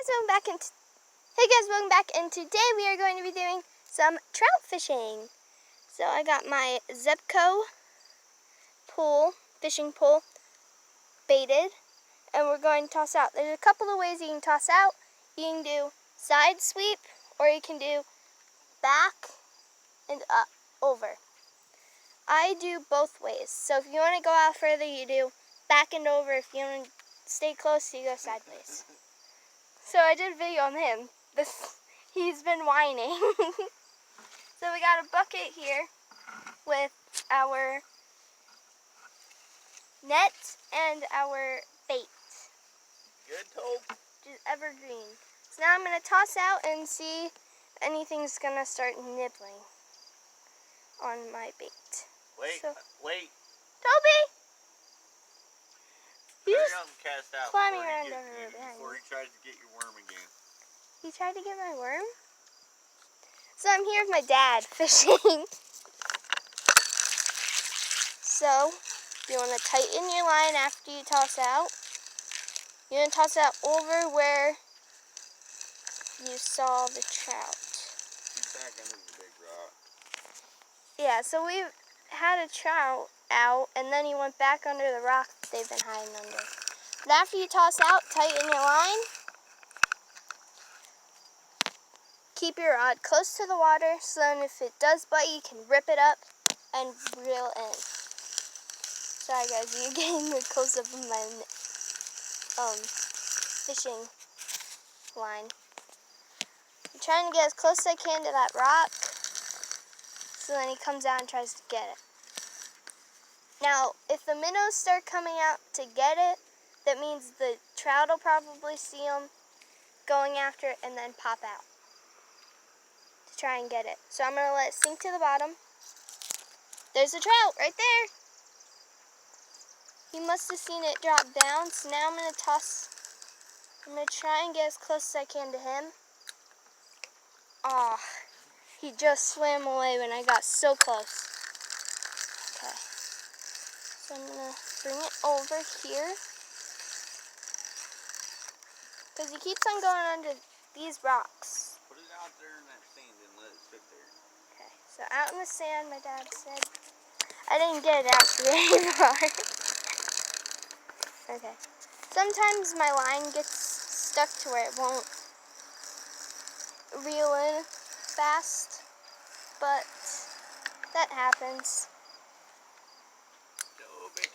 welcome back, and today we are going to be doing some trout fishing. So I got my Zebco fishing pole baited, and we're going to toss out. There's a couple of ways you can toss out. You can do side sweep, or you can do back and up, over. I do both ways. So if you want to go out further, you do back and over. If you want to stay close, you go sideways. So I did a video on him. He's been whining. So we got a bucket here with our net and our bait. Good, Tope? Which is evergreen. So now I'm going to toss out and see if anything's going to start nibbling on my bait. Wait. Toby! Hurry up and cast out climbing around over here before he tries to get your worm again. He tried to get my worm? So I'm here with my dad fishing. So you want to tighten your line after you toss out. You're going to toss out over where you saw the trout. He's back under the big rock. Yeah, so we've had a trout out, and then he went back under the rock that they've been hiding under. But after you toss out, tighten your line. Keep your rod close to the water, so then if it does bite, you can rip it up and reel in. Sorry guys, you're getting a close-up of my fishing line. I'm trying to get as close as I can to that rock, so then he comes out and tries to get it. Now, if the minnows start coming out to get it, that means the trout will probably see them going after it and then pop out to try and get it. So I'm going to let it sink to the bottom. There's a trout right there. He must have seen it drop down, so now I'm going to try and get as close as I can to him. Aw, he just swam away when I got so close. Okay, so I'm going to bring it over here, because he keeps on going under these rocks. Put it out there in that sand and let it sit there. Okay, so out in the sand, my dad said. I didn't get it out very far. Okay, sometimes my line gets stuck to where it won't reel in fast, but that happens. Toby.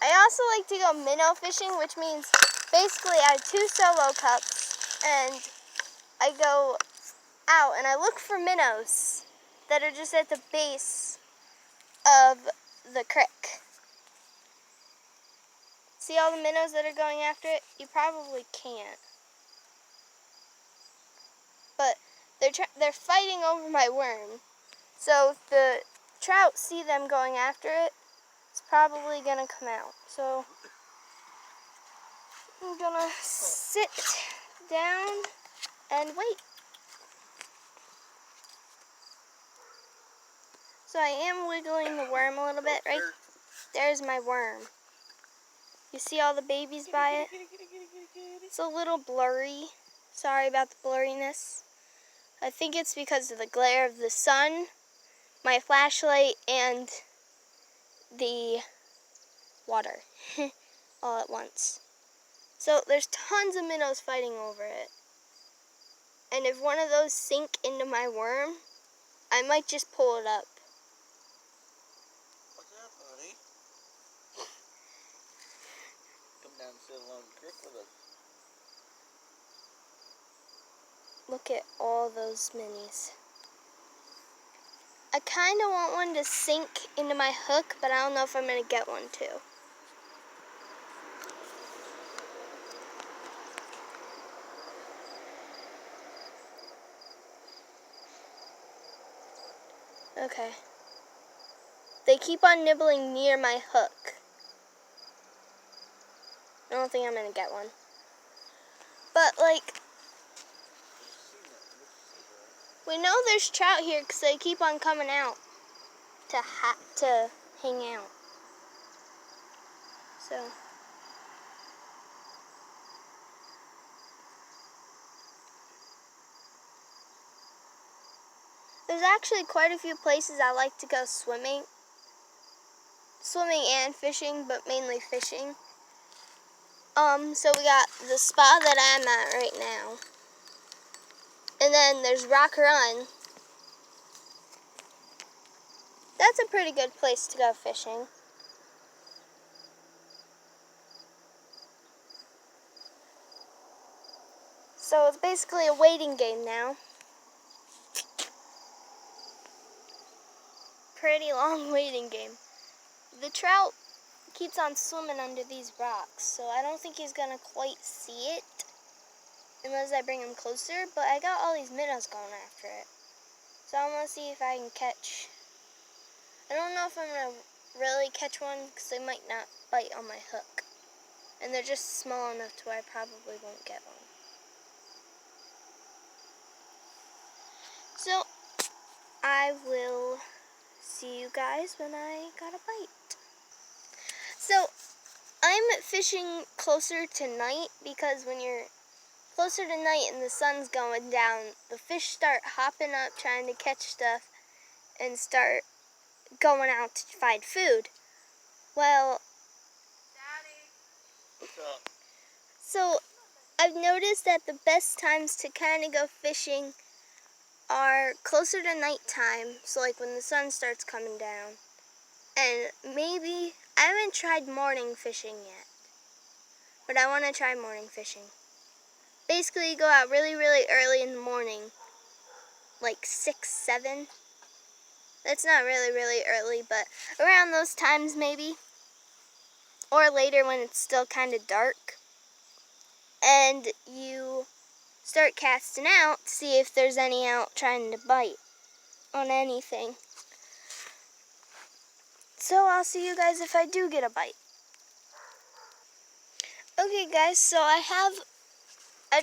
I also like to go minnow fishing, which means basically I have 2 solo cups, and I go out and I look for minnows that are just at the base of the creek. See all the minnows that are going after it? You probably can't. But they're fighting over my worm. So if the trout see them going after it, it's probably going to come out. So I'm going to sit down and wait. So I am wiggling the worm a little bit, right? There's my worm. You see all the babies by it? It's a little blurry. Sorry about the blurriness. I think it's because of the glare of the sun, my flashlight, and the water all at once. So there's tons of minnows fighting over it. And if one of those sink into my worm, I might just pull it up. What's up, buddy? Come down and sit along the creek with us. Look at all those minis. I kind of want one to sink into my hook, but I don't know if I'm going to get one too. Okay. They keep on nibbling near my hook. I don't think I'm going to get one. But, like, we know there's trout here because they keep on coming out to hang out. So There's actually quite a few places I like to go swimming. Swimming and fishing, but mainly fishing. So we got the spot that I'm at right now. And then there's Rock Run. That's a pretty good place to go fishing. So it's basically a waiting game now. Pretty long waiting game. The trout keeps on swimming under these rocks, so I don't think he's gonna quite see it unless I bring him closer, but I got all these minnows going after it. So I'm gonna see if I can catch. I don't know if I'm gonna really catch one because they might not bite on my hook. And they're just small enough to where I probably won't get one. So I will see you guys when I got a bite. So I'm fishing closer to night because when you're closer to night and the sun's going down, the fish start hopping up trying to catch stuff and start going out to find food. Well, Daddy. What's up? So I've noticed that the best times to kind of go fishing are closer to nighttime, so like when the sun starts coming down. And maybe, I haven't tried morning fishing yet, but I want to try morning fishing. Basically, you go out really, really early in the morning, like 6, 7. That's not really, really early, but around those times maybe. Or later when it's still kind of dark. And you start casting out to see if there's any out trying to bite on anything. So I'll see you guys if I do get a bite. Okay guys, so I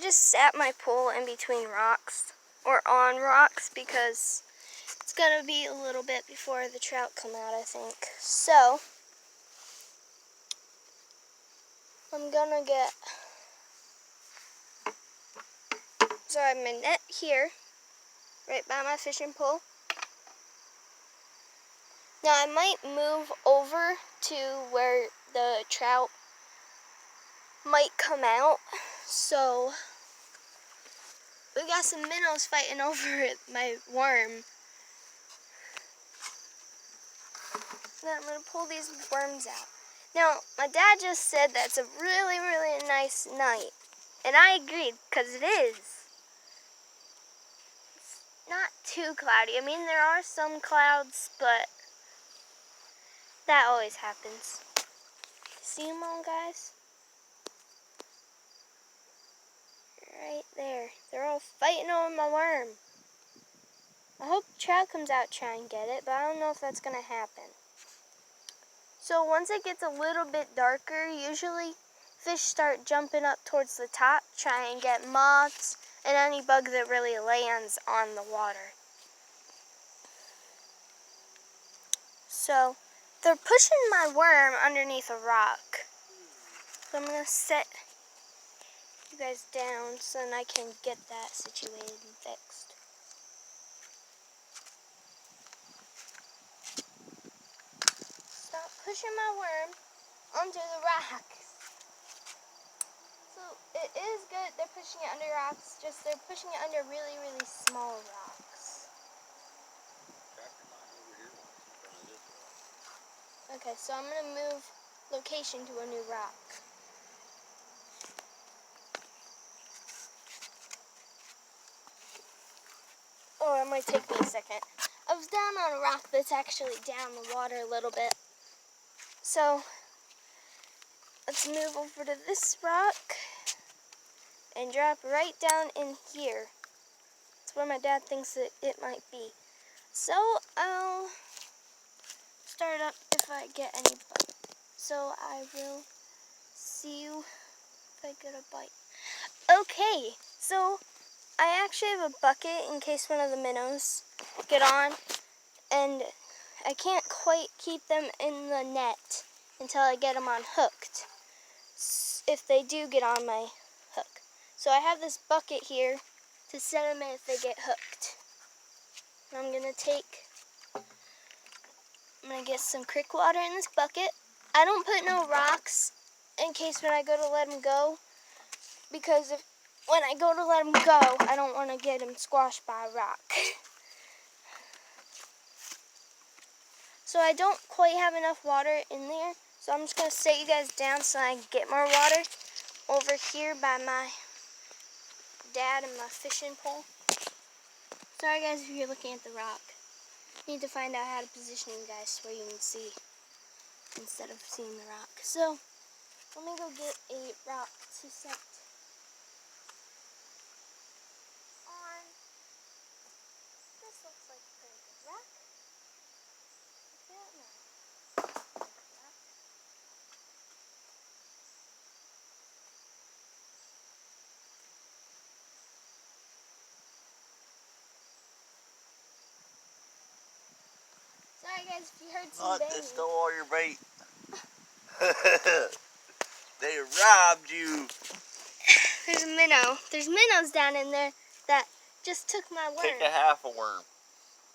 just sat my pole in between rocks, or on rocks, because it's gonna be a little bit before the trout come out, I think. So I'm gonna get, so I have my net here, right by my fishing pole. Now I might move over to where the trout might come out. So we got some minnows fighting over my worm. Now I'm gonna pull these worms out. Now my dad just said that's a really, really nice night. And I agreed, because it is. It's not too cloudy. I mean, there are some clouds, but that always happens. See them all, guys? Right there. They're all fighting over my worm. I hope the trout comes out to try and get it, but I don't know if that's going to happen. So once it gets a little bit darker, usually fish start jumping up towards the top, try and get moths and any bug that really lands on the water. So they're pushing my worm underneath a rock. So I'm going to set you guys down so then I can get that situated and fixed. Stop pushing my worm onto the rocks. So it is good they're pushing it under rocks, just they're pushing it under really, really small rocks. Okay, so I'm going to move location to a new rock. Or it might take me a second. I was down on a rock that's actually down the water a little bit. So let's move over to this rock and drop right down in here. That's where my dad thinks that it might be. So I'll start up if I get any bite. So I will see you if I get a bite. Okay, so I actually have a bucket in case one of the minnows get on, and I can't quite keep them in the net until I get them unhooked, if they do get on my hook. So I have this bucket here to set them in if they get hooked. I'm gonna get some creek water in this bucket. I don't put no rocks in case when I go to let him go, because when I go to let him go, I don't want to get him squashed by a rock. So I don't quite have enough water in there, so I'm just gonna set you guys down so I can get more water over here by my dad and my fishing pole. Sorry guys if you're looking at the rock. Need to find out how to position you guys where you can see instead of seeing the rock. So let me go get a rock to set on. This looks like a pretty good rock. Is that? No. Sorry guys if you heard some Not banging. to stole all your bait. They robbed you. There's a minnow. There's minnows down in there that just took my worm. Take a half a worm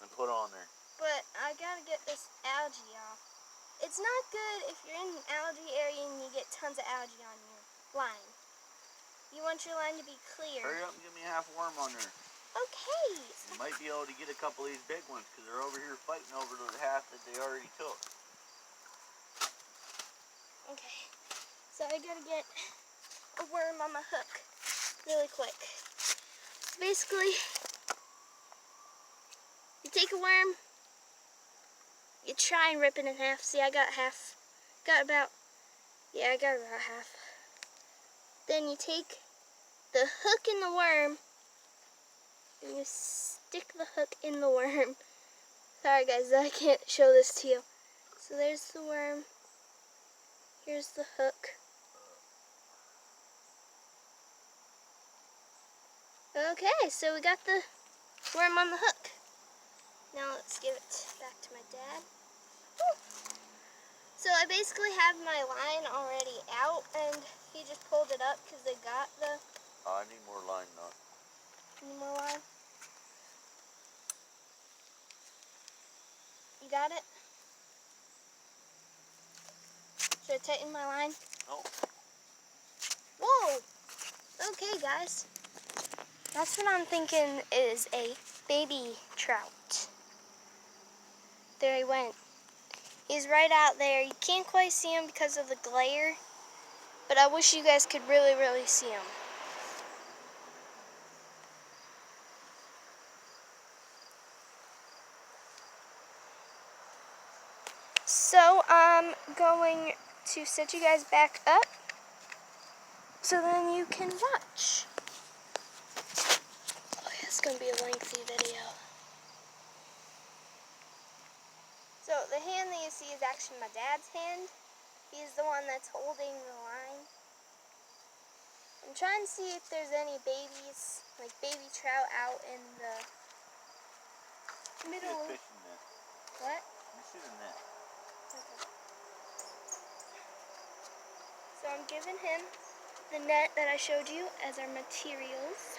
and put on there. But I gotta get this algae off. It's not good if you're in an algae area and you get tons of algae on your line. You want your line to be clear. Hurry up and give me a half a worm on there. Okay. You might be able to get a couple of these big ones because they're over here fighting over the half that they already took. Okay. So I gotta get a worm on my hook really quick. Basically, you take a worm, you try and rip it in half. See, I got half. I got about half. Then you take the hook in the worm and you stick the hook in the worm. Sorry guys, I can't show this to you. So there's the worm. Here's the hook. Okay, so we got the worm on the hook. Now let's give it back to my dad. Woo. So I basically have my line already out, and he just pulled it up because they got the... Oh, I need more line, nut. Need more line? You got it? Should I tighten my line? No. Whoa! Okay, guys. That's what I'm thinking is a baby trout. There he went. He's right out there. You can't quite see him because of the glare, but I wish you guys could really, really see him. So I'm going to set you guys back up so then you can watch. Oh yeah, it's going to be a lengthy video. So the hand that you see is actually my dad's hand. He's the one that's holding the line. I'm trying to see if there's any babies, like baby trout out in the middle. You should fish in that. What? You should in that. Okay. So I'm giving him the net that I showed you as our materials.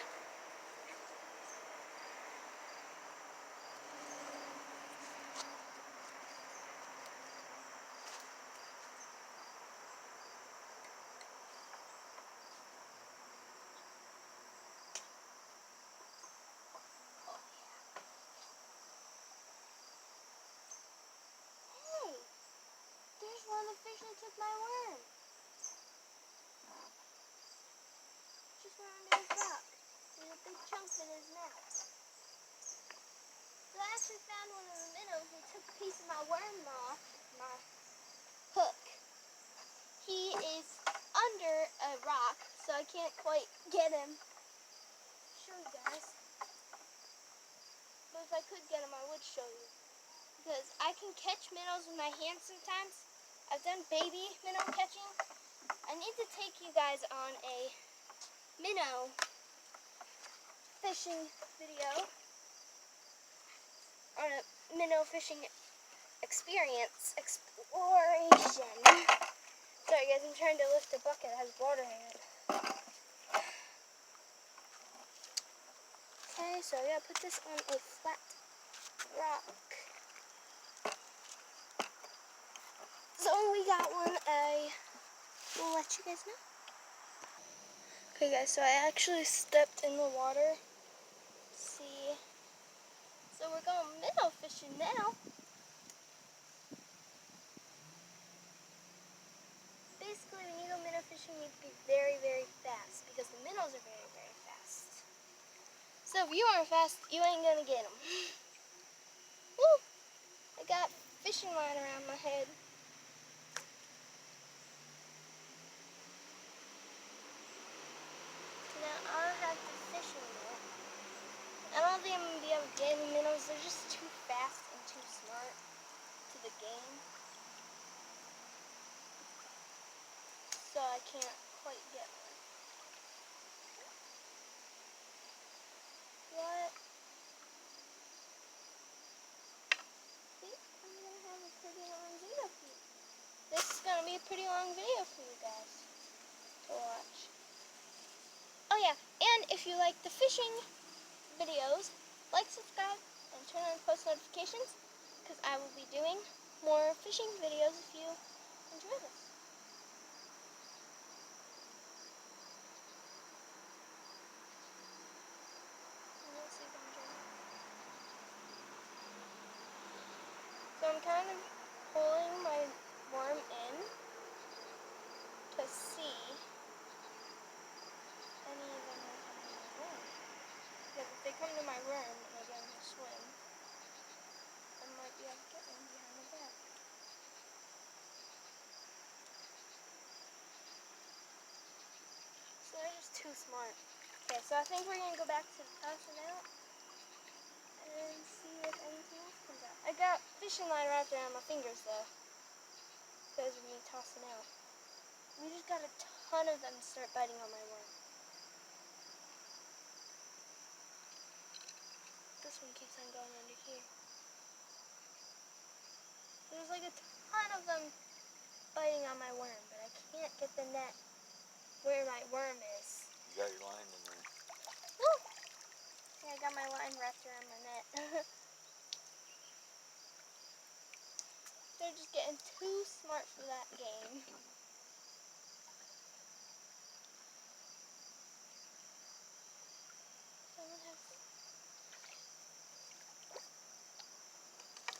Hey, there's one of the fish that took my worm. Just went under his rock. There's a big chunk in his mouth. So I actually found one of the minnows and took a piece of my worm off my hook. He is under a rock, so I can't quite get him. Show you guys. But if I could get him, I would show you. Because I can catch minnows with my hands sometimes. I've done baby minnow catching. I need to take you guys on a minnow fishing video. On a minnow fishing experience, exploration. Sorry guys, I'm trying to lift a bucket that has water in it. Okay, so I gotta put this on a flat rock. So we got one. I will let you guys know. Okay guys, so I actually stepped in the water. See. So we're going minnow fishing now. Basically, when you go minnow fishing, you have to be very, very fast because the minnows are very, very fast. So if you aren't fast, you ain't gonna get them. Woo! I got fishing line around my head. Now I'll have to fish in there. I don't think I'm gonna be able to get any minnows. They're just too fast and too smart to the game. So I can't quite get one. What? See, I'm gonna have a pretty long video for you. This is gonna be a pretty long video for you guys to watch. Oh yeah, and if you like the fishing videos, like, subscribe, and turn on post notifications, because I will be doing more fishing videos if you enjoy this. Let's see if I'm enjoying it. So I'm kind of pulling my worm in to see any of them will come to my worm. Because if they come to my worm and I get them to swim, I might be able to get one behind the back. So they're just too smart. Okay, so I think we're going to go back to the tossing out and see if anything else comes out. I got fishing line wrapped around my fingers though, because of me tossing out. We just got a ton of them start biting on my worm. This one keeps on going under here. There's like a ton of them biting on my worm, but I can't get the net where my worm is. You got your line in there. Woo! Yeah, I got my line wrapped around my net. They're just getting too smart for that game.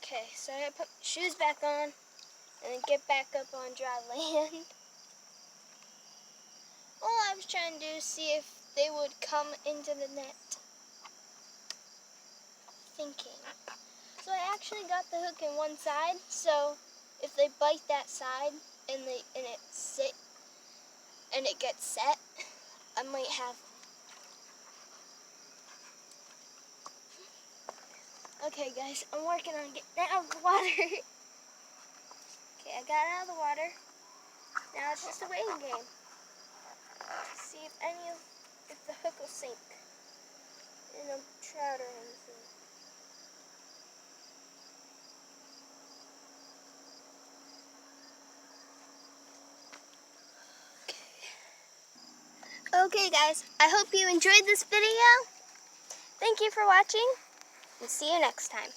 Okay, so I gotta put my shoes back on and then get back up on dry land. All I was trying to do is see if they would come into the net. Thinking. So I actually got the hook in one side, so if they bite that side and it gets set, I might have. Okay guys, I'm working on getting out of the water. Okay, I got out of the water. Now it's just a waiting game to see if the hook will sink in a trout or anything. Okay guys, I hope you enjoyed this video. Thank you for watching, and see you next time.